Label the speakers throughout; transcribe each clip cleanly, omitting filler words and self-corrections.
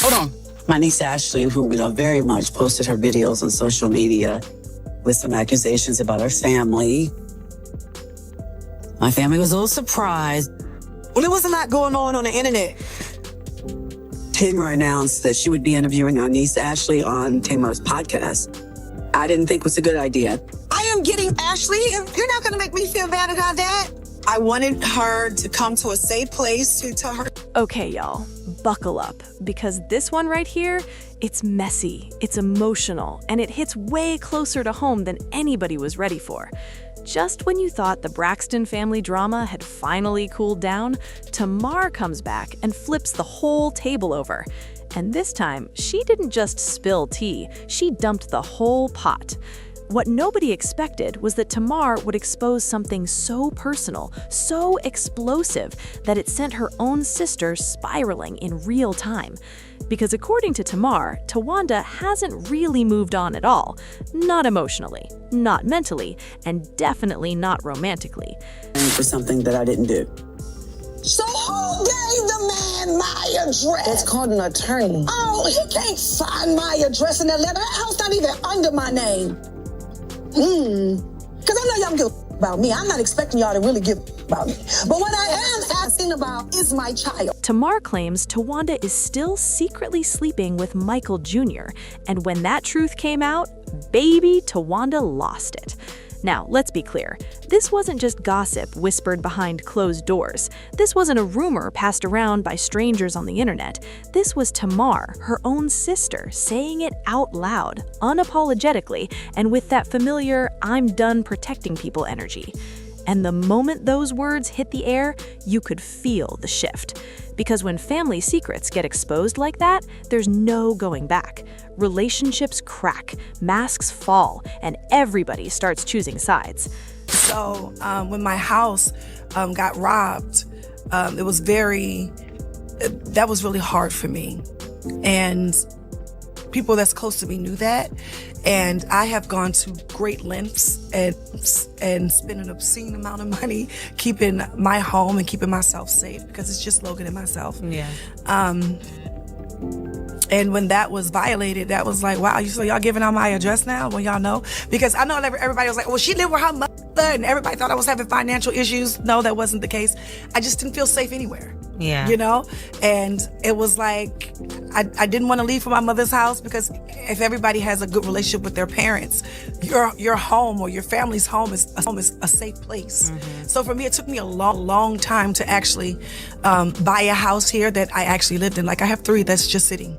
Speaker 1: Hold on. My niece Ashley, who we love very much, posted her videos on social media with some accusations about our family. My family was a little surprised.
Speaker 2: Well, there was a lot going on the internet.
Speaker 1: Tamar announced that she would be interviewing our niece Ashley on Tamar's podcast. I didn't think it was a good idea.
Speaker 2: I am getting Ashley. You're not going to make me feel bad about that. I wanted her to come to a safe place to tell her.
Speaker 3: Okay, y'all, buckle up, because this one right here, it's messy, it's emotional, and it hits way closer to home than anybody was ready for. Just when you thought the Braxton family drama had finally cooled down, Tamar comes back and flips the whole table over. And this time, she didn't just spill tea, she dumped the whole pot. What nobody expected was that Tamar would expose something so personal, so explosive, that it sent her own sister spiraling in real time. Because according to Tamar, Towanda hasn't really moved on at all. Not emotionally, not mentally, and definitely not romantically.
Speaker 1: For something that I didn't do.
Speaker 2: So who gave the man my address?
Speaker 4: It's called an attorney.
Speaker 2: Oh, he can't find my address in that letter. That house not even under my name. Because I know y'all give about me. I'm not expecting y'all to really give about me. But what I am asking about is my child.
Speaker 3: Tamar claims Towanda is still secretly sleeping with Michael Jr., and when that truth came out, baby Towanda lost it. Now, let's be clear. This wasn't just gossip whispered behind closed doors. This wasn't a rumor passed around by strangers on the internet. This was Tamar, her own sister, saying it out loud, unapologetically, and with that familiar, I'm done protecting people energy. And the moment those words hit the air, you could feel the shift. Because when family secrets get exposed like that, there's no going back. Relationships crack, masks fall, and everybody starts choosing sides.
Speaker 5: So when my house got robbed, that was really hard for me. And people that's close to me knew that. And I have gone to great lengths and spent an obscene amount of money keeping my home and keeping myself safe, because it's just Logan and myself.
Speaker 6: Yeah.
Speaker 5: And when that was violated, that was like, wow, so y'all giving out my address now? Well, y'all know. Because I know everybody was like, well, she lived with her mother, and everybody thought I was having financial issues. No, that wasn't the case. I just didn't feel safe anywhere.
Speaker 6: Yeah.
Speaker 5: You know? And it was like, I didn't want to leave from my mother's house, because if everybody has a good relationship with their parents, your home or your family's home is a safe place. Mm-hmm. So for me, it took me a long time to actually buy a house here that I actually lived in. Like, I have 3 that's just sitting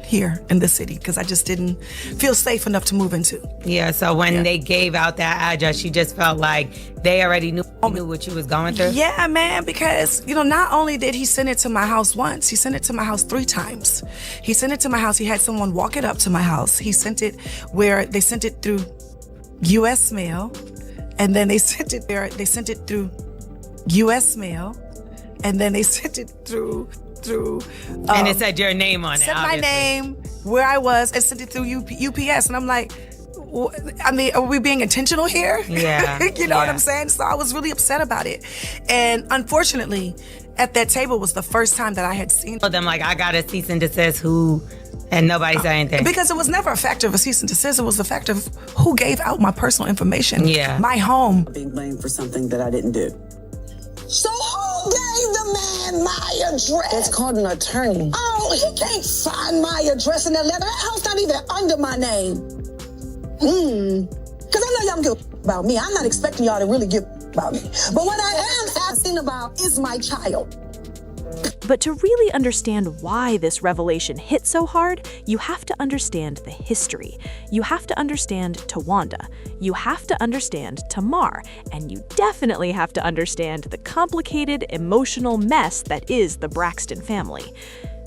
Speaker 5: here in the city because I just didn't feel safe enough to move into.
Speaker 6: Yeah, so when they gave out that address, you just felt like they already knew what you was going through?
Speaker 5: Yeah, man, because, not only did he send it to my house once, he sent it to my house 3 times. He sent it to my house. He had someone walk it up to my house. He sent it where they sent it through U.S. mail, and then they sent it through U.S. mail, and then they sent it through
Speaker 6: and it said your name on it.
Speaker 5: Said
Speaker 6: obviously.
Speaker 5: my name, where I was, and sent it through UPS. And I'm like, I mean, are we being intentional here?
Speaker 6: Yeah.
Speaker 5: You know what I'm saying? So I was really upset about it. And unfortunately, at that table was the first time that I had seen
Speaker 6: them, like, I got a cease and desist, and nobody said anything.
Speaker 5: Because it was never a factor of a cease and desist. It was a factor of who gave out my personal information.
Speaker 6: Yeah.
Speaker 5: My home.
Speaker 1: Being blamed for something that I didn't do.
Speaker 2: So who gave the man my address?
Speaker 4: It's called an attorney.
Speaker 2: Oh, he can't find my address in that letter. That house not even under my name. Because I know y'all give about me. I'm not expecting y'all to really give about me. But what I am asking about is my child.
Speaker 3: But to really understand why this revelation hit so hard, you have to understand the history. You have to understand Towanda. You have to understand Tamar. And you definitely have to understand the complicated, emotional mess that is the Braxton family.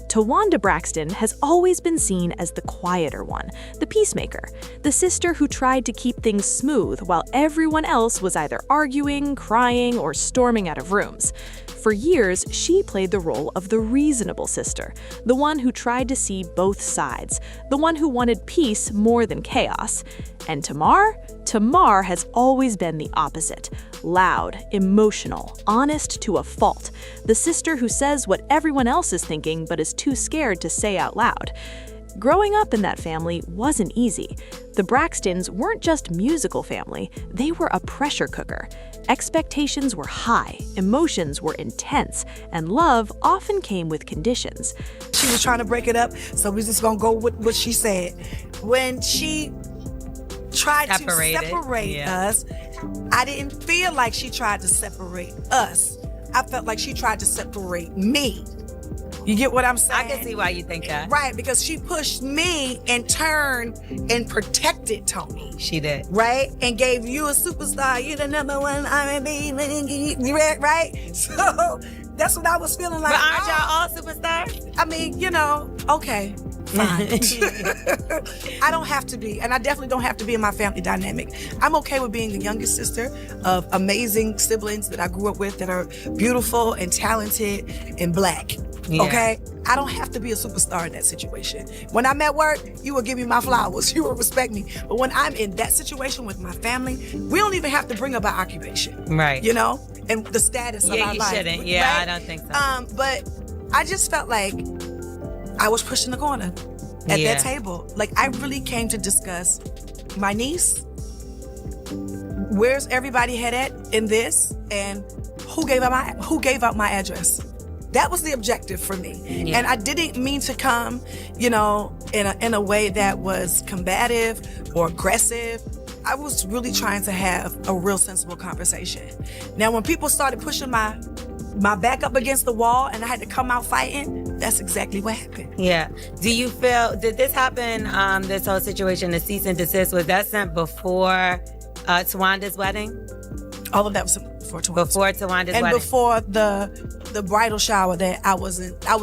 Speaker 3: Towanda Braxton has always been seen as the quieter one, the peacemaker, the sister who tried to keep things smooth while everyone else was either arguing, crying, or storming out of rooms. For years, she played the role of the reasonable sister, the one who tried to see both sides, the one who wanted peace more than chaos. And Tamar? Tamar has always been the opposite. Loud, emotional, honest to a fault. The sister who says what everyone else is thinking but is too scared to say out loud. Growing up in that family wasn't easy. The Braxtons weren't just musical family, they were a pressure cooker. Expectations were high, emotions were intense, and love often came with conditions.
Speaker 5: She was trying to break it up, so we're just gonna go with what she said. When she tried to separate us, I didn't feel like she tried to separate us. I felt like she tried to separate me. You get what I'm saying?
Speaker 6: I can see why you think that.
Speaker 5: Right, because she pushed me and turned and protected Tony.
Speaker 6: She did.
Speaker 5: Right? And gave you a superstar. You're the number one R&B, right? So that's what I was feeling like.
Speaker 6: But aren't y'all all superstars?
Speaker 5: I mean, okay, fine. I don't have to be, and I definitely don't have to be in my family dynamic. I'm okay with being the youngest sister of amazing siblings that I grew up with that are beautiful and talented and Black.
Speaker 6: Yeah.
Speaker 5: Okay? I don't have to be a superstar in that situation. When I'm at work, you will give me my flowers. You will respect me. But when I'm in that situation with my family, we don't even have to bring up our occupation.
Speaker 6: Right.
Speaker 5: And the status of our life.
Speaker 6: Yeah, you shouldn't. Yeah,
Speaker 5: right?
Speaker 6: I don't think so.
Speaker 5: But I just felt like I was pushing the corner at that table. Like, I really came to discuss my niece, where's everybody head at in this, and who gave out my address. That was the objective for me. Yeah. And I didn't mean to come, in a way that was combative or aggressive. I was really trying to have a real sensible conversation. Now, when people started pushing my back up against the wall and I had to come out fighting, that's exactly what happened.
Speaker 6: Yeah. Do you feel, did this happen, this whole situation, the cease and desist, was that sent before Towanda's wedding?
Speaker 5: All of that was before Towanda's
Speaker 6: wedding.
Speaker 5: And before the bridal shower that I was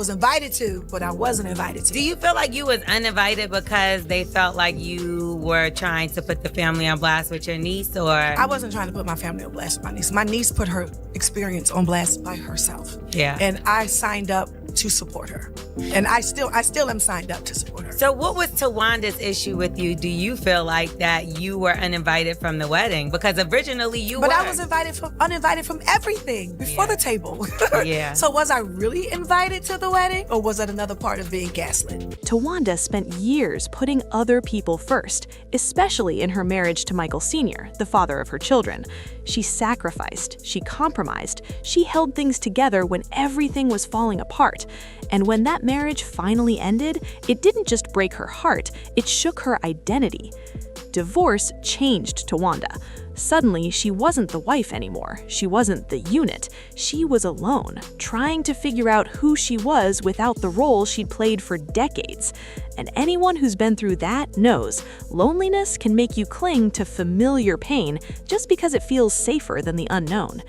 Speaker 5: invited to, but I wasn't invited to.
Speaker 6: Do you feel like you was uninvited because they felt like you were trying to put the family on blast with your niece, or?
Speaker 5: I wasn't trying to put my family on blast with my niece. My niece put her experience on blast by herself.
Speaker 6: Yeah.
Speaker 5: And I signed up to support her. And I still am signed up to support her.
Speaker 6: So what was Towanda's issue with you? Do you feel like that you were uninvited from the wedding? Because originally you were.
Speaker 5: But I was uninvited from everything before the table.
Speaker 6: Yeah.
Speaker 5: So was I really invited to the wedding, or was that another part of being gaslit?
Speaker 3: Towanda spent years putting other people first, especially in her marriage to Michael Sr., the father of her children. She sacrificed, she compromised, she held things together when everything was falling apart. And when that marriage finally ended, it didn't just break her heart, it shook her identity. Divorce changed Towanda. Suddenly, she wasn't the wife anymore. She wasn't the unit. She was alone, trying to figure out who she was without the role she'd played for decades. And anyone who's been through that knows loneliness can make you cling to familiar pain just because it feels safer than the unknown.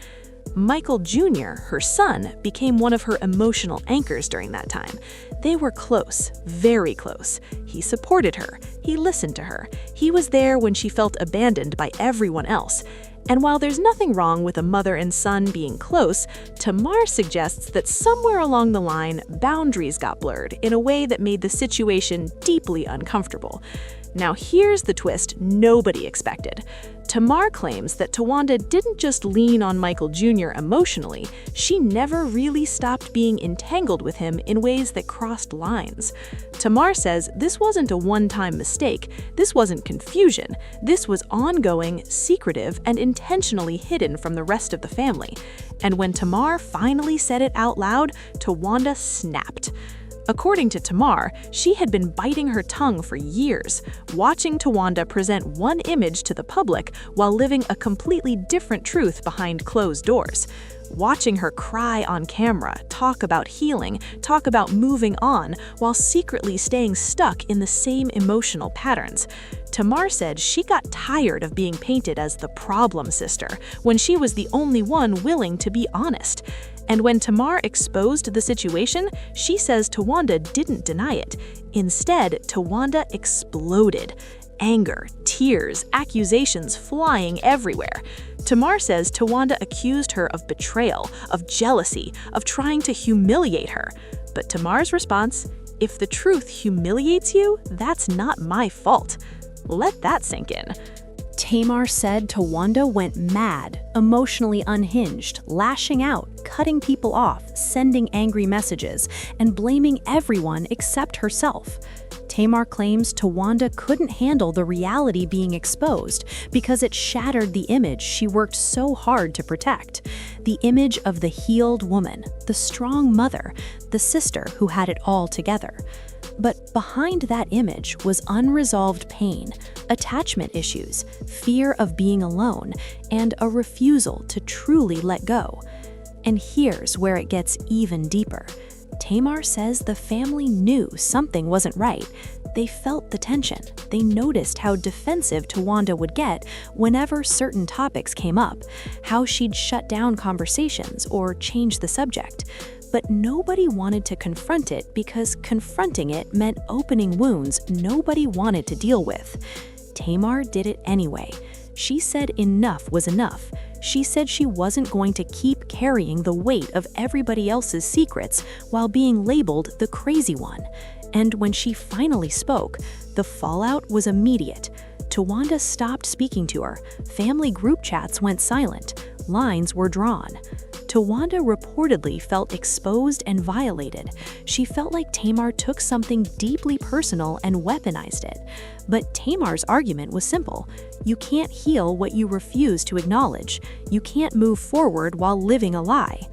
Speaker 3: Michael Jr., her son, became one of her emotional anchors during that time. They were close, very close. He supported her. He listened to her. He was there when she felt abandoned by everyone else. And while there's nothing wrong with a mother and son being close, Tamar suggests that somewhere along the line, boundaries got blurred in a way that made the situation deeply uncomfortable. Now here's the twist nobody expected. Tamar claims that Towanda didn't just lean on Michael Jr. emotionally, she never really stopped being entangled with him in ways that crossed lines. Tamar says this wasn't a one-time mistake, this wasn't confusion, this was ongoing, secretive, and intentionally hidden from the rest of the family. And when Tamar finally said it out loud, Towanda snapped. According to Tamar, she had been biting her tongue for years, watching Towanda present one image to the public while living a completely different truth behind closed doors. Watching her cry on camera, talk about healing, talk about moving on, while secretly staying stuck in the same emotional patterns. Tamar said she got tired of being painted as the problem sister when she was the only one willing to be honest. And when Tamar exposed the situation, she says Towanda didn't deny it. Instead, Towanda exploded. Anger, tears, accusations flying everywhere. Tamar says Towanda accused her of betrayal, of jealousy, of trying to humiliate her. But Tamar's response, "If the truth humiliates you, that's not my fault." Let that sink in. Tamar said Towanda went mad, emotionally unhinged, lashing out, cutting people off, sending angry messages, and blaming everyone except herself. Tamar claims Towanda couldn't handle the reality being exposed because it shattered the image she worked so hard to protect. The image of the healed woman, the strong mother, the sister who had it all together. But behind that image was unresolved pain, attachment issues, fear of being alone, and a refusal to truly let go. And here's where it gets even deeper. Tamar says the family knew something wasn't right. They felt the tension. They noticed how defensive Towanda would get whenever certain topics came up, how she'd shut down conversations or change the subject. But nobody wanted to confront it because confronting it meant opening wounds nobody wanted to deal with. Tamar did it anyway. She said enough was enough. She said she wasn't going to keep carrying the weight of everybody else's secrets while being labeled the crazy one. And when she finally spoke, the fallout was immediate. Towanda stopped speaking to her. Family group chats went silent. Lines were drawn. Towanda reportedly felt exposed and violated. She felt like Tamar took something deeply personal and weaponized it. But Tamar's argument was simple. You can't heal what you refuse to acknowledge. You can't move forward while living a lie.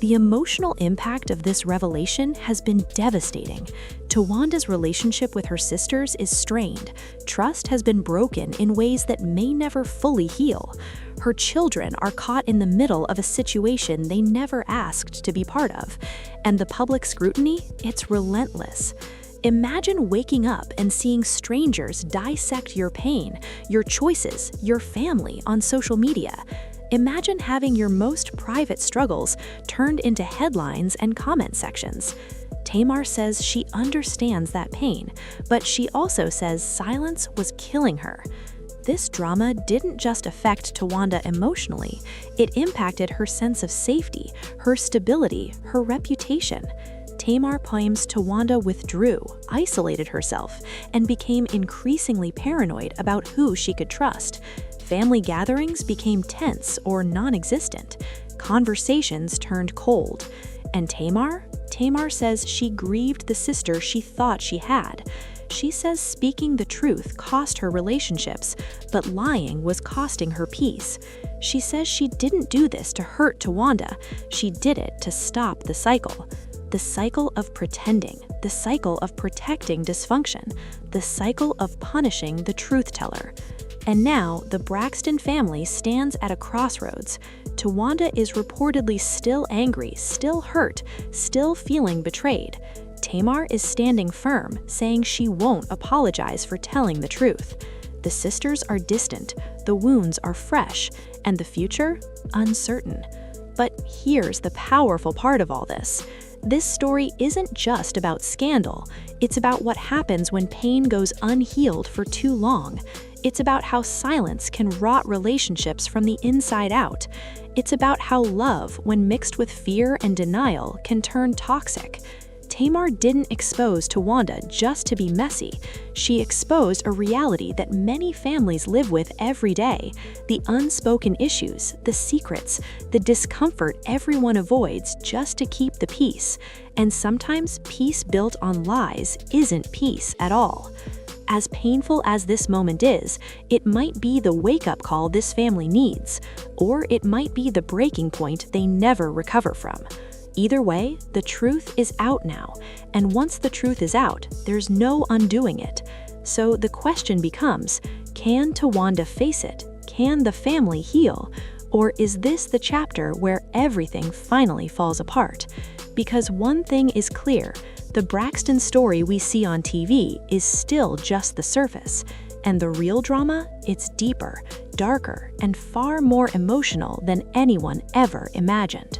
Speaker 3: The emotional impact of this revelation has been devastating. Towanda's relationship with her sisters is strained. Trust has been broken in ways that may never fully heal. Her children are caught in the middle of a situation they never asked to be part of. And the public scrutiny, it's relentless. Imagine waking up and seeing strangers dissect your pain, your choices, your family on social media. Imagine having your most private struggles turned into headlines and comment sections. Tamar says she understands that pain, but she also says silence was killing her. This drama didn't just affect Towanda emotionally, it impacted her sense of safety, her stability, her reputation. Tamar claims Towanda withdrew, isolated herself, and became increasingly paranoid about who she could trust. Family gatherings became tense or non-existent. Conversations turned cold. And Tamar says she grieved the sister she thought she had. She says speaking the truth cost her relationships, but lying was costing her peace. She says she didn't do this to hurt Towanda. She did it to stop the cycle. The cycle of pretending, the cycle of protecting dysfunction, the cycle of punishing the truth teller. And now, the Braxton family stands at a crossroads. Towanda is reportedly still angry, still hurt, still feeling betrayed. Tamar is standing firm, saying she won't apologize for telling the truth. The sisters are distant, the wounds are fresh, and the future, uncertain. But here's the powerful part of all this. This story isn't just about scandal. It's about what happens when pain goes unhealed for too long. It's about how silence can rot relationships from the inside out. It's about how love, when mixed with fear and denial, can turn toxic. Tamar didn't expose Towanda just to be messy. She exposed a reality that many families live with every day, the unspoken issues, the secrets, the discomfort everyone avoids just to keep the peace. And sometimes peace built on lies isn't peace at all. As painful as this moment is, it might be the wake-up call this family needs, or it might be the breaking point they never recover from. Either way, the truth is out now, and once the truth is out, there's no undoing it. So the question becomes, can Towanda face it? Can the family heal? Or is this the chapter where everything finally falls apart? Because one thing is clear, the Braxton story we see on TV is still just the surface, and the real drama, it's deeper, darker, and far more emotional than anyone ever imagined.